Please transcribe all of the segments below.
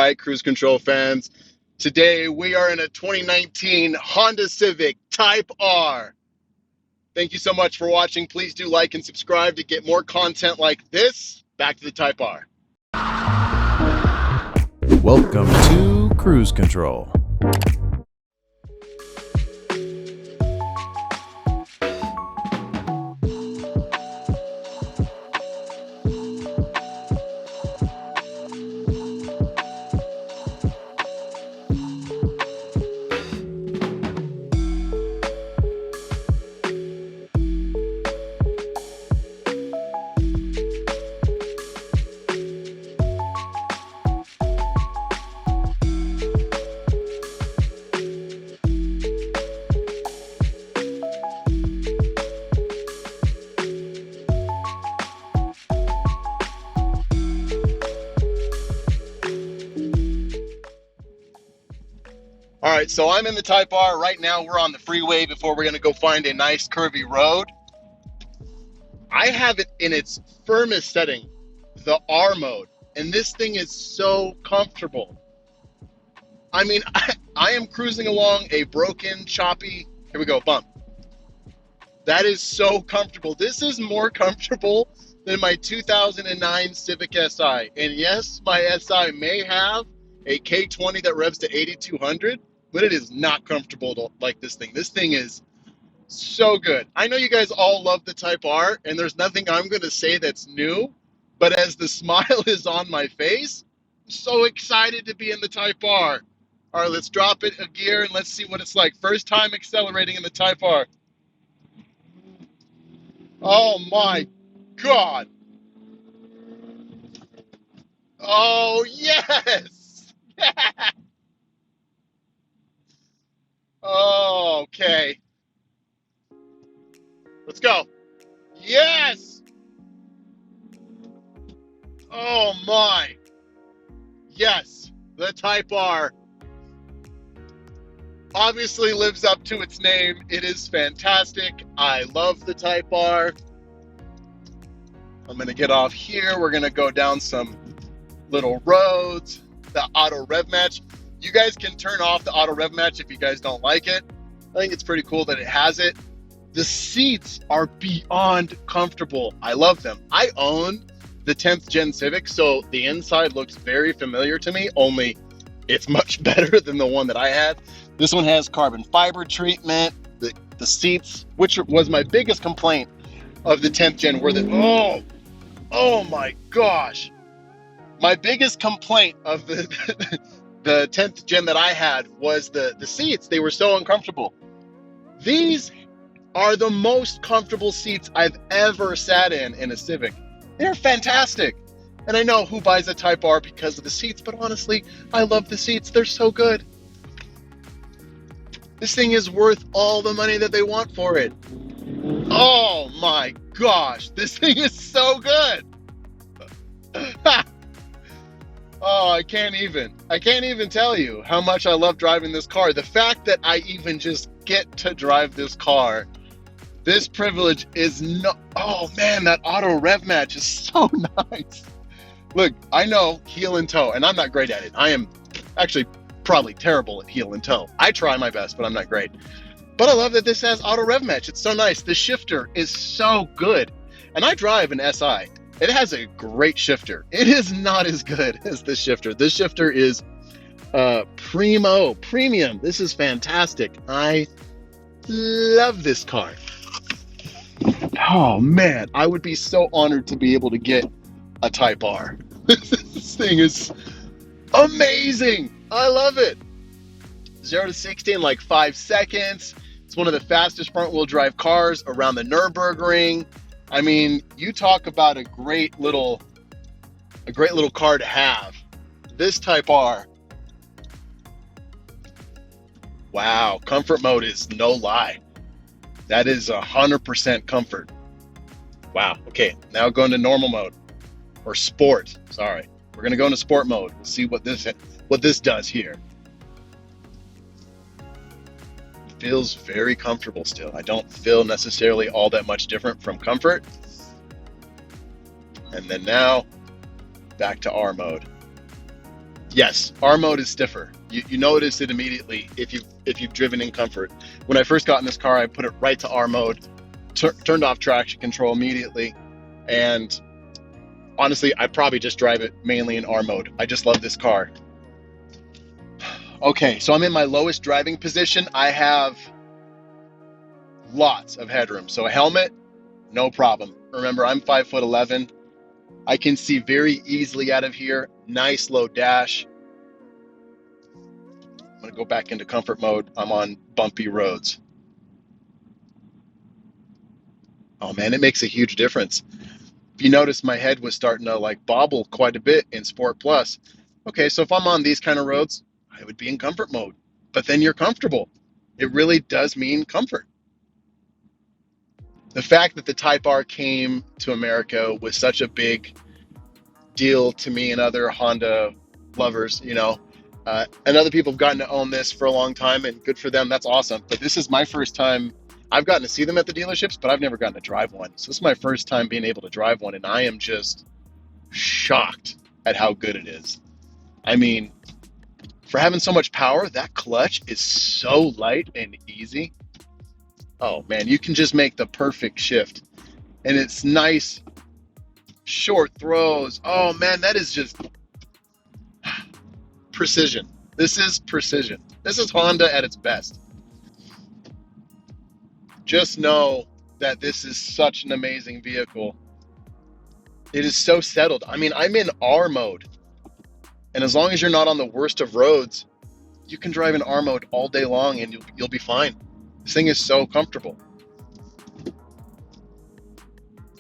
right, Cruise Control fans. Today we are in a 2019 Honda Civic Type R. Thank you so much for watching. Please do like and subscribe to get more content like this. Back to the Type R. Welcome to Cruise Control. All right, so I'm in the Type R. Right now we're on the freeway before we're going to go find a nice curvy road. I have it in its firmest setting, the R mode, and this thing is so comfortable. I mean, I am cruising along a broken, choppy, here we go, bump. That is so comfortable. This is more comfortable than my 2009 Civic Si. And yes, my Si may have a K20 that revs to 8,200, but it is not comfortable like this thing. This thing is so good. I know you guys all love the Type R, and there's nothing I'm going to say that's new, but as the smile is on my face, I'm so excited to be in the Type R. All right, let's drop it a gear and let's see what it's like. First time accelerating in the Type R. Oh my God. Oh, yes. Oh, okay. Let's go. Yes. Oh my. Yes. The Type R obviously lives up to its name. It is fantastic. I love the Type R. I'm going to get off here. We're going to go down some little roads. The auto rev match. You guys can turn off the auto rev match if you guys don't like it. I think it's pretty cool that it has it. The seats are beyond comfortable. I love them. I own the 10th gen Civic, so the inside looks very familiar to me, only it's much better than the one that I had. This one has carbon fiber treatment. The seats, which was my biggest complaint of the 10th gen, were the, oh my gosh. My biggest complaint of the 10th gen that I had was the seats. They were so uncomfortable. These are the most comfortable seats I've ever sat in a Civic. They're fantastic. And I know who buys a Type R because of the seats, but honestly, I love the seats. They're so good. This thing is worth all the money that they want for it. Oh my gosh, this thing is so good. Oh, I can't even tell you how much I love driving this car. The fact that I even just get to drive this car, this privilege is no, oh man, that auto rev match is so nice. Look, I know heel and toe, and I'm not great at it. I am actually probably terrible at heel and toe. I try my best, but I'm not great. But I love that this has auto rev match. It's so nice. The shifter is so good. And I drive an Si. It has a great shifter. It is not as good as this shifter. This shifter is premium. This is fantastic. I love this car. Oh man, I would be so honored to be able to get a Type R. This thing is amazing. I love it. 0 to 60 in like 5 seconds. It's one of the fastest front wheel drive cars around the Nürburgring. I mean, you talk about a great little car to have. This Type R. Wow, comfort mode is no lie. That is 100% comfort. Wow. Okay, now going to normal mode or sport. Sorry, we're gonna go into sport mode. We'll see what this does here. Feels very comfortable still. I don't feel necessarily all that much different from comfort. And then now back to R mode. Yes, R mode is stiffer. You notice it immediately if you've driven in comfort. When I first got in this car, I put it right to R mode, turned off traction control immediately, and honestly, I probably just drive it mainly in R mode. I just love this car. Okay, so I'm in my lowest driving position. I have lots of headroom. So a helmet, no problem. Remember, I'm 5'11". I can see very easily out of here. Nice low dash. I'm gonna go back into comfort mode. I'm on bumpy roads. Oh man, it makes a huge difference. If you notice, my head was starting to like bobble quite a bit in Sport Plus. Okay, so if I'm on these kind of roads, I would be in comfort mode. But then you're comfortable. It really does mean comfort. The fact that the Type R came to America was such a big deal to me and other Honda lovers, and other people have gotten to own this for a long time, and good for them. That's awesome. But this is my first time. I've gotten to see them at the dealerships, but I've never gotten to drive one. So this is my first time being able to drive one, and I am just shocked at how good it is. I mean, for having so much power, that clutch is so light and easy. Oh man, you can just make the perfect shift. And it's nice short throws. Oh man, that is just precision. This is precision. This is Honda at its best. Just know that this is such an amazing vehicle. It is so settled. I mean, I'm in R mode. And as long as you're not on the worst of roads, you can drive in R mode all day long and you'll be fine. This thing is so comfortable.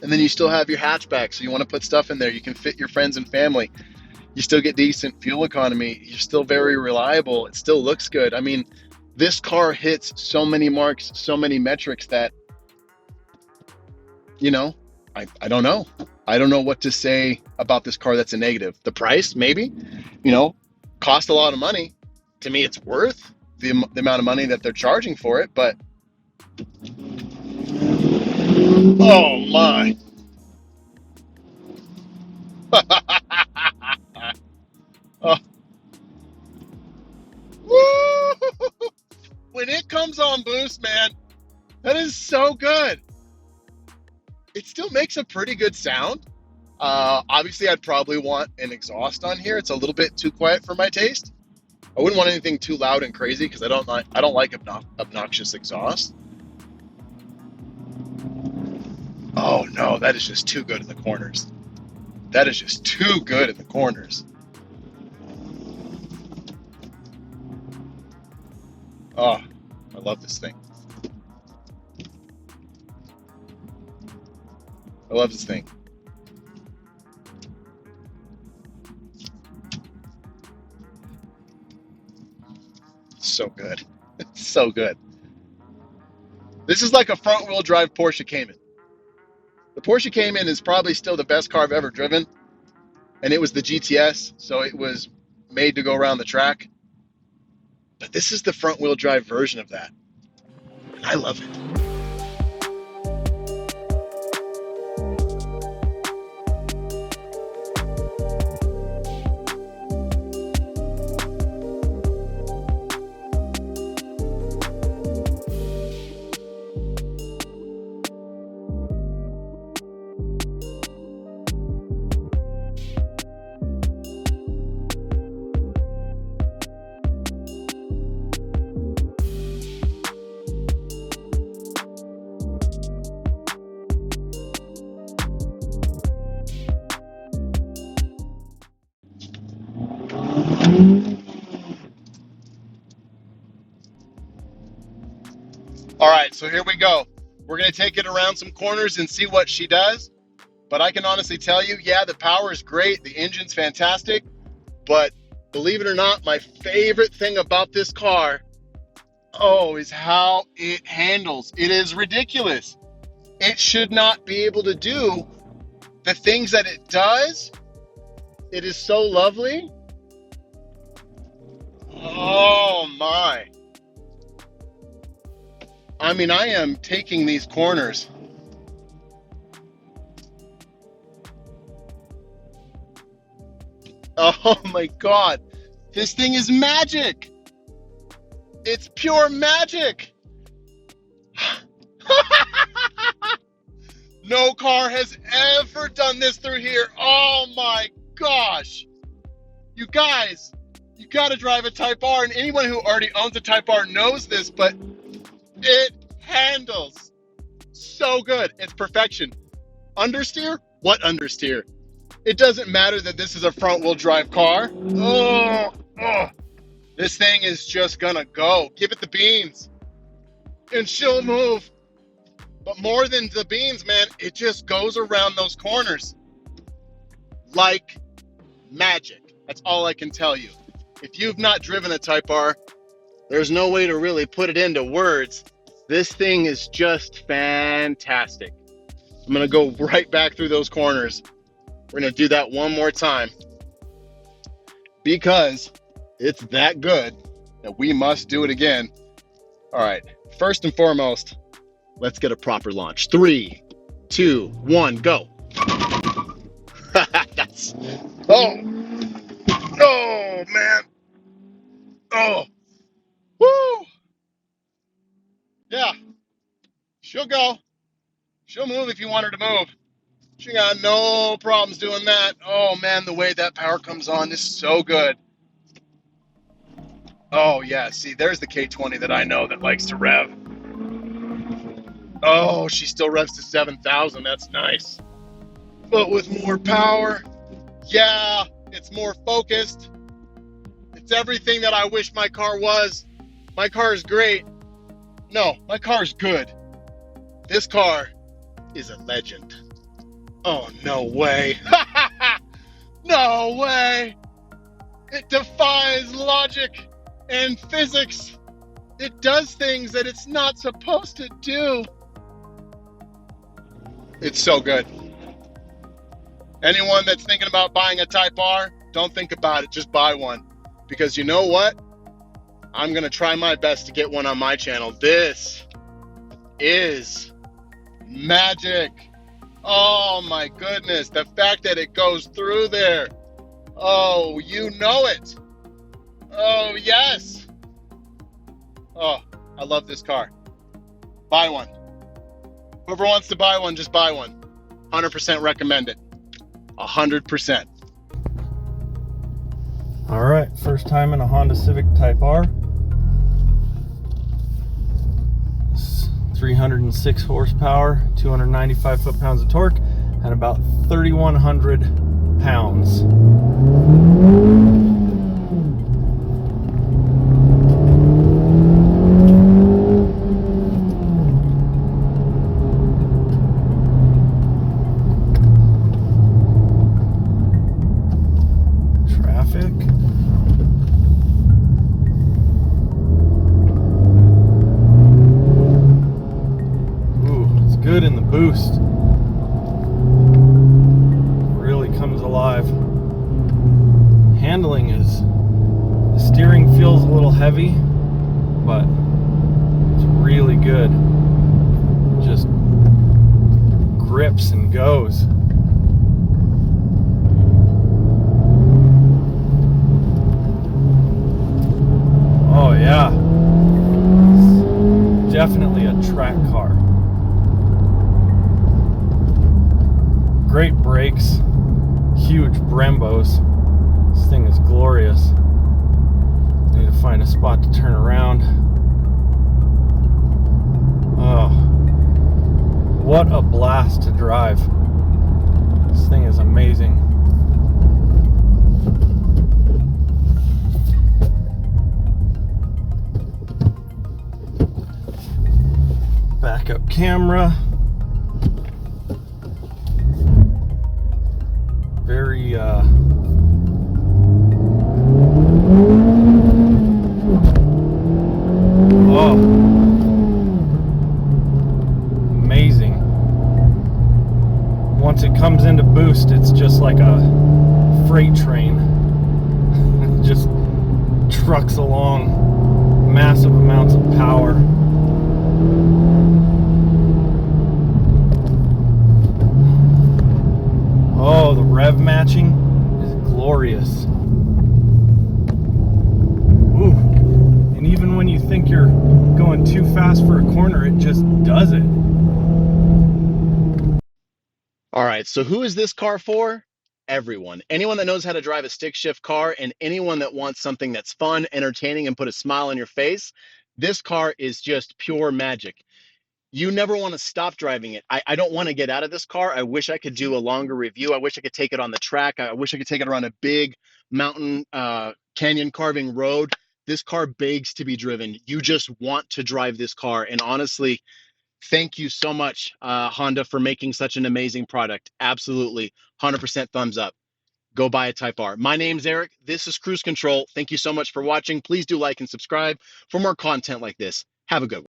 And then you still have your hatchback, so you want to put stuff in there. You can fit your friends and family. You still get decent fuel economy. You're still very reliable. It still looks good. I mean, this car hits so many marks, so many metrics that, I don't know. I don't know what to say about this car that's a negative. The price, maybe, cost a lot of money. To me, it's worth the amount of money that they're charging for it, but oh my. Oh. Woo! When it comes on boost, man, that is so good. It still makes a pretty good sound. Obviously, I'd probably want an exhaust on here. It's a little bit too quiet for my taste. I wouldn't want anything too loud and crazy because I don't like obnoxious exhaust. Oh no, that is just too good in the corners. That is just too good in the corners. Oh, I love this thing. I love this thing. So good. It's so good. This is like a front wheel drive Porsche Cayman. The Porsche Cayman is probably still the best car I've ever driven. And it was the GTS, so it was made to go around the track. But this is the front wheel drive version of that. And I love it. All right, so here we go. We're going to take it around some corners and see what she does. But I can honestly tell you, yeah, the power is great. The engine's fantastic. But believe it or not, my favorite thing about this car, is how it handles. It is ridiculous. It should not be able to do the things that it does. It is so lovely. Oh my. I mean, I am taking these corners. Oh my God. This thing is magic. It's pure magic. No car has ever done this through here. Oh my gosh. You guys, you gotta drive a Type R, and anyone who already owns a Type R knows this, but it handles so good. It's perfection. Understeer? What understeer? It doesn't matter that this is a front-wheel drive car. Oh, this thing is just gonna go. Give it the beans, and she'll move. But more than the beans, man, it just goes around those corners like magic. That's all I can tell you. If you've not driven a Type R, there's no way to really put it into words. This thing is just fantastic. I'm gonna go right back through those corners. We're gonna do that one more time because it's that good that we must do it again. All right, first and foremost, let's get a proper launch. 3, 2, 1, go. That's, oh man. Oh, woo. Yeah, she'll go. She'll move if you want her to move. She got no problems doing that. Oh man, the way that power comes on is so good. Oh yeah, see, there's the K20 that I know that likes to rev. Oh, she still revs to 7,000. That's nice. But with more power, yeah, it's more focused. It's everything that I wish my car was. My car is great. No, my car is good. This car is a legend. Oh, no way. No way. It defies logic and physics. It does things that it's not supposed to do. It's so good. Anyone that's thinking about buying a Type R, don't think about it, just buy one. Because you know what? I'm gonna try my best to get one on my channel. This is magic. Oh my goodness, the fact that it goes through there. Oh, you know it. Oh yes. Oh, I love this car. Buy one. Whoever wants to buy one, just buy one. 100% recommend it. 100%. All right, first time in a Honda Civic Type R. It's 306 horsepower, 295 foot-pounds of torque, and about 3,100 pounds. Good in the boost. Really comes alive. Handling is, the steering feels a little heavy, but it's really good. Just grips and goes. Oh yeah. It's definitely a track car. Great brakes, huge Brembos. This thing is glorious. Need to find a spot to turn around. Oh, what a blast to drive. This thing is amazing. Backup camera. Very oh, amazing. Once it comes into boost, it's just like a freight train. It just trucks along massive amounts of power. Oh, the rev matching is glorious. corner, it just does it. All right, so who is this car for? Everyone. Anyone that knows how to drive a stick shift car and anyone that wants something that's fun, entertaining, and put a smile on your face, this car is just pure magic. You never want to stop driving it. I don't want to get out of this car. I wish I could do a longer review. I wish I could take it on the track. I wish I could take it around a big mountain canyon carving road. This car begs to be driven. You just want to drive this car. And honestly, thank you so much, Honda, for making such an amazing product. Absolutely. 100% thumbs up. Go buy a Type R. My name's Eric. This is Cruise Control. Thank you so much for watching. Please do like and subscribe for more content like this. Have a good one.